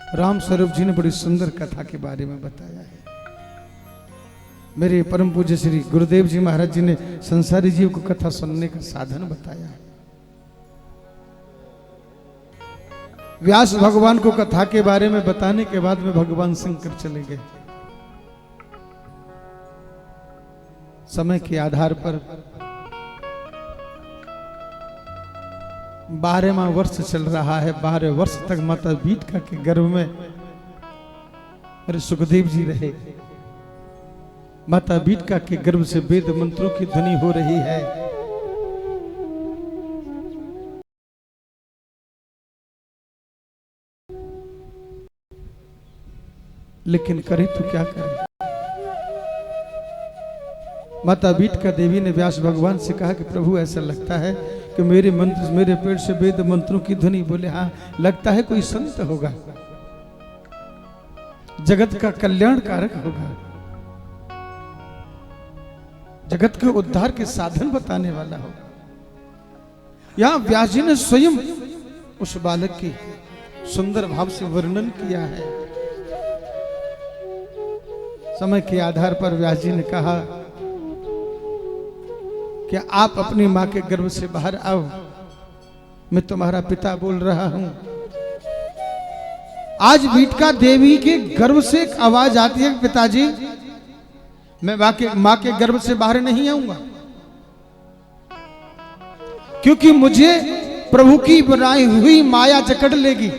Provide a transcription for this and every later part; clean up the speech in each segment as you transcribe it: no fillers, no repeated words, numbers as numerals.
राम स्वरूप जी ने बड़ी सुंदर कथा के बारे में बताया है। मेरे परम पूज्य श्री गुरुदेव जी महाराज जी ने संसारी जीव को कथा सुनने का साधन बताया है। व्यास भगवान को कथा के बारे में बताने के बाद में भगवान शंकर चले गए। समय के आधार पर 12वां वर्ष चल रहा है। 12 वर्ष तक माता बीटका के गर्भ में मेरे सुखदेव जी रहे। माता बीटका के गर्भ से वेद मंत्रों की ध्वनि हो रही है। लेकिन करे तो क्या करे। माता बीटका देवी ने व्यास भगवान से कहा कि प्रभु ऐसा लगता है कि मेरे मंत्र, मेरे पेट से वेद मंत्रों की ध्वनि। बोले हाँ, लगता है कोई संत होगा, जगत का कल्याण कारक होगा, जगत के उद्धार के साधन बताने वाला होगा। यहां व्यास जी ने स्वयं उस बालक की सुंदर भाव से वर्णन किया है। समय के आधार पर व्यास जी ने कहा कि आप अपनी मां के गर्भ से बाहर आओ, मैं तुम्हारा पिता बोल रहा हूं। आज बीटका देवी के गर्भ से एक आवाज आती है, पिताजी मैं मां के गर्भ से बाहर नहीं आऊंगा, क्योंकि मुझे प्रभु की बनाई हुई माया जकड़ लेगी।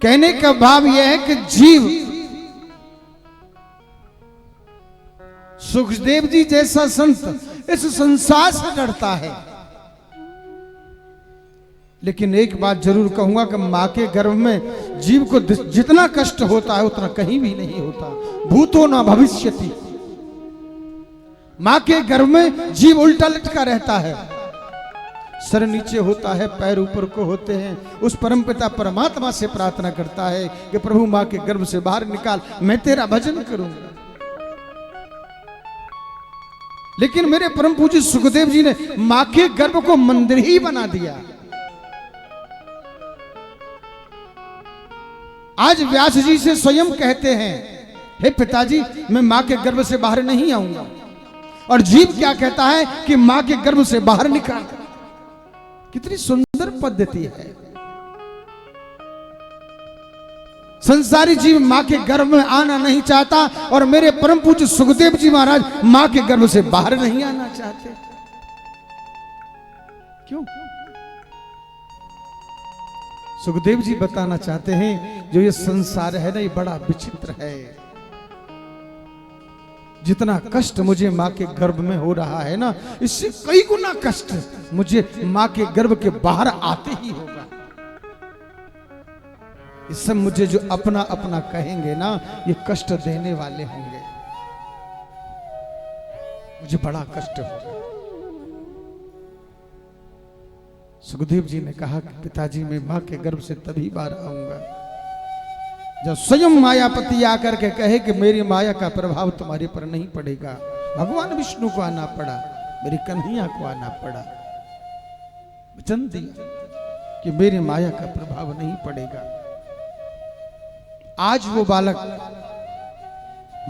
कहने का भाव यह है कि जीव सुखदेव जी जैसा संत इस संसार से डरता है। लेकिन एक बात जरूर कहूंगा कि मां के गर्भ में जीव को जितना कष्ट होता है उतना कहीं भी नहीं होता। भूतो न भविष्यति। मां के गर्भ में जीव उल्टा लटका रहता है, सर नीचे होता है, पैर ऊपर को होते हैं। उस परमपिता परमात्मा से प्रार्थना करता है कि प्रभु मां के गर्भ से बाहर निकाल, मैं तेरा भजन करूंगा। लेकिन मेरे परम पूज्य सुखदेव जी ने मां के गर्भ को मंदिर ही बना दिया। आज व्यास जी से स्वयं कहते हैं, हे पिताजी मैं मां के गर्भ से बाहर नहीं आऊंगा। और जीव क्या कहता है कि मां के गर्भ से बाहर निकाल। कितनी सुंदर पद्धति है। संसारी जीव मां के गर्भ में आना नहीं चाहता और मेरे परम पूज्य सुखदेव जी महाराज मां के गर्भ से बाहर नहीं आना चाहते। क्यों? सुखदेव जी बताना चाहते हैं जो ये संसार है ना, ये बड़ा विचित्र है। जितना कष्ट मुझे मां के गर्भ में हो रहा है ना, इससे कई गुना कष्ट मुझे मां के गर्भ के बाहर आते ही होगा। इस सब मुझे जो अपना अपना कहेंगे ना, ये कष्ट देने वाले होंगे, मुझे बड़ा कष्ट होगा। सुखदेव जी ने कहा कि पिताजी मैं मां के गर्भ से तभी बाहर आऊंगा जब स्वयं मायापति आकर के कहे कि मेरी माया का प्रभाव तुम्हारे पर नहीं पड़ेगा। भगवान विष्णु को आना पड़ा, मेरी कन्हैया को आना पड़ा, वचन दिया कि मेरी माया का प्रभाव नहीं पड़ेगा। आज वो बालक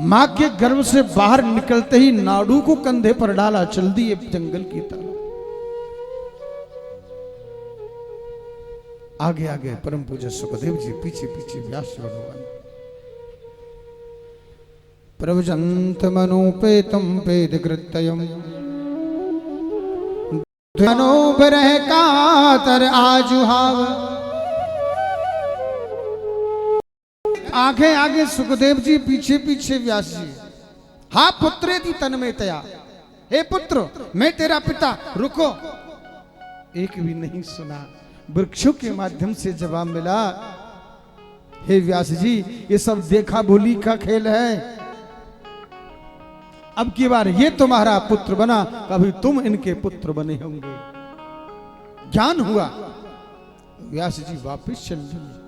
मां के गर्भ से बाहर निकलते ही नाडू को कंधे पर डाला, चल दिए जंगल की तरफ। आगे आगे परम पूज्य सुखदेव जी, पीछे पीछे व्यास भगवान। प्रवजंत मनोपेतम पेद कृत्यम मनोबरह कातर आजुहाव। आगे आगे सुखदेव जी, पीछे पीछे व्यास जी। हा पुत्रेति तन्मयतया, हे पुत्र मैं तेरा पिता, रुको। एक भी नहीं सुना। वृक्षों के माध्यम से जवाब मिला, हे व्यास जी ये सब देखा भूली का खेल है। अब की बार ये तुम्हारा पुत्र बना, कभी तुम इनके पुत्र बने होंगे। ज्ञान हुआ, व्यास जी वापिस चल दिए।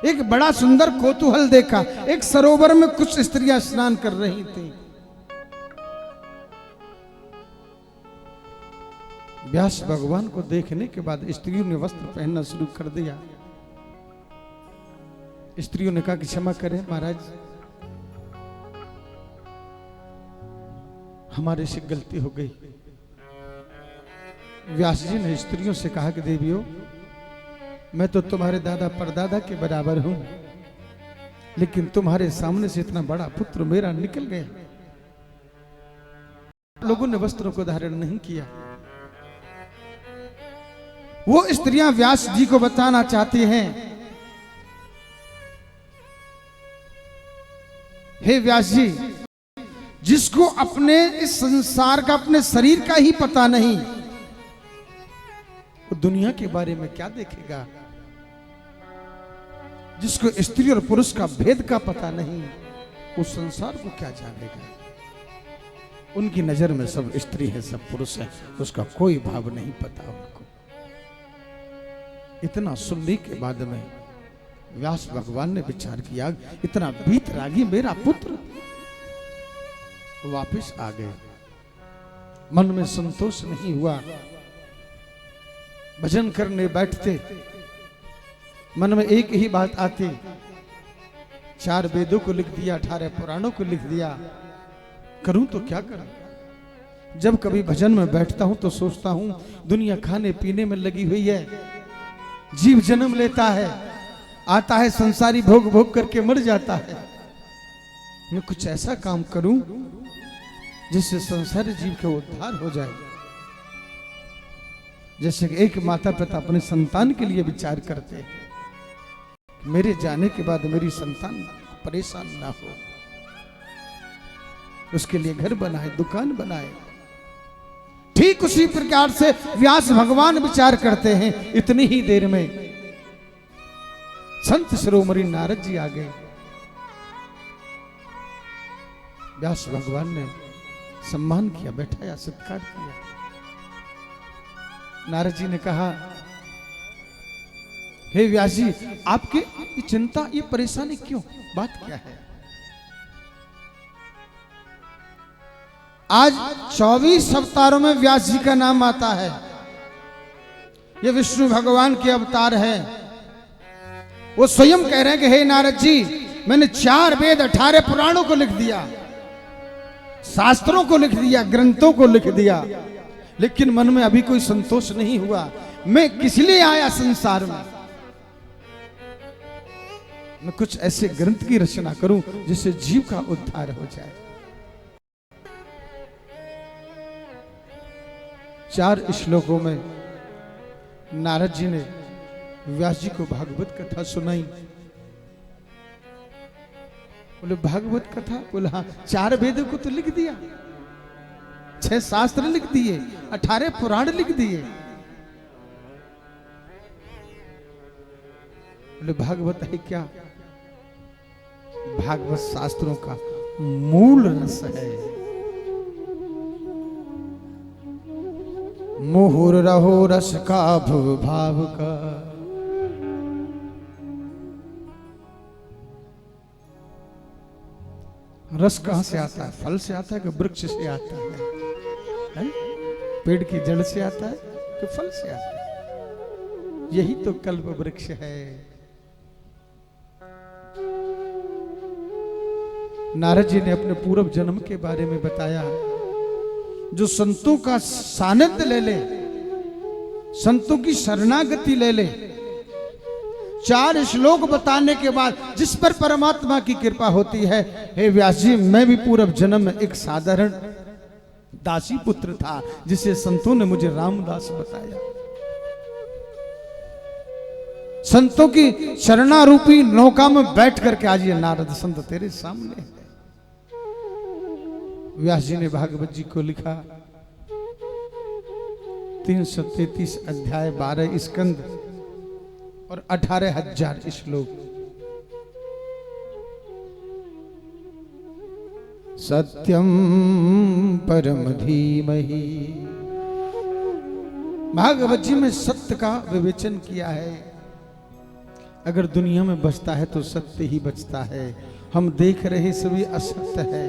एक बड़ा सुंदर कौतूहल देखा। एक सरोवर में कुछ स्त्रियां स्नान कर रही थी। व्यास भगवान को देखने के बाद स्त्रियों ने वस्त्र पहनना शुरू कर दिया। स्त्रियों ने कहा कि क्षमा करें महाराज, हमारे से गलती हो गई। व्यास जी ने स्त्रियों से कहा कि देवियों, मैं तो तुम्हारे दादा परदादा के बराबर हूं, लेकिन तुम्हारे सामने से इतना बड़ा पुत्र मेरा निकल गया। लोगों ने वस्त्रों को धारण नहीं किया। वो स्त्रियां व्यास जी को बताना चाहती हैं, हे व्यास जी, जिसको अपने इस संसार का, अपने शरीर का ही पता नहीं, वो दुनिया के बारे में क्या देखेगा। जिसको स्त्री और पुरुष का भेद का पता नहीं, वो संसार को क्या जानेगा। उनकी नजर में सब स्त्री है, सब पुरुष है, उसका कोई भाव नहीं पता उनको। इतना सुनने के बाद में व्यास भगवान ने विचार किया, इतना वीतरागी मेरा पुत्र। वापिस आ गए। मन में संतोष नहीं हुआ। भजन करने बैठते, मन में एक ही बात आती, 4 वेदों को लिख दिया, 18 पुराणों को लिख दिया, करूं तो क्या करूं। जब कभी भजन में बैठता हूं तो सोचता हूं, दुनिया खाने पीने में लगी हुई है, जीव जन्म लेता है, आता है, संसारी भोग भोग करके मर जाता है। मैं कुछ ऐसा काम करूं जिससे संसारी जीव का उद्धार हो जाए। जैसे एक माता पिता अपने संतान के लिए विचार करते हैं, मेरे जाने के बाद मेरी संतान परेशान ना हो, उसके लिए घर बनाए, दुकान बनाए। ठीक उसी प्रकार से व्यास भगवान विचार करते हैं। इतनी ही देर में संत शिरोमणि नारद जी आ गए। व्यास भगवान ने सम्मान किया, बैठाया, सत्कार किया। नारद जी ने कहा, हे व्यास जी, आपके ये चिंता, ये परेशानी क्यों, बात क्या है। आज 24 अवतारों में व्यास जी का नाम आता है। ये विष्णु भगवान के अवतार है। वो स्वयं कह रहे हैं कि हे नारद जी, मैंने 4 वेद, 18 पुराणों को लिख दिया, शास्त्रों को लिख दिया, ग्रंथों को लिख दिया, लेकिन मन में अभी कोई संतोष नहीं हुआ। मैं किस लिए आया संसार में। मैं कुछ ऐसे ग्रंथ की रचना करूं जिससे जीव का उद्धार हो जाए। 4 श्लोकों में नारद जी ने व्यास जी को भागवत कथा सुनाई। बोले भागवत कथा, बोले हाँ। 4 वेदों को तो लिख दिया, 6 शास्त्र लिख दिए, 18 पुराण लिख दिए। बोले भागवत है क्या। भागवत शास्त्रों का मूल रस है। मुहुर रहो रस का भव भाव का। रस कहां से आता है, फल से आता है कि वृक्ष से आता है? पेड़ की जड़ से आता है कि फल से आता है? यही तो कल्प वृक्ष है। नारद जी ने अपने पूर्व जन्म के बारे में बताया। जो संतों का सानिध्य ले ले, संतों की शरणागति ले ले, 4 श्लोक बताने के बाद जिस पर परमात्मा की कृपा होती है। हे व्यास जी, मैं भी पूर्व जन्म में एक साधारण दासी पुत्र था, जिसे संतों ने मुझे रामदास बताया। संतों की शरणारूपी नौका में बैठ करके आज ये नारद संत तेरे सामने है। व्यास जी ने भागवत जी को लिखा, 333 अध्याय, 12 स्कंद और 18,000 श्लोक। सत्यम परम धीमहि। भागवत जी में सत्य का विवेचन किया है। अगर दुनिया में बचता है तो सत्य ही बचता है। हम देख रहे सभी असत्य है।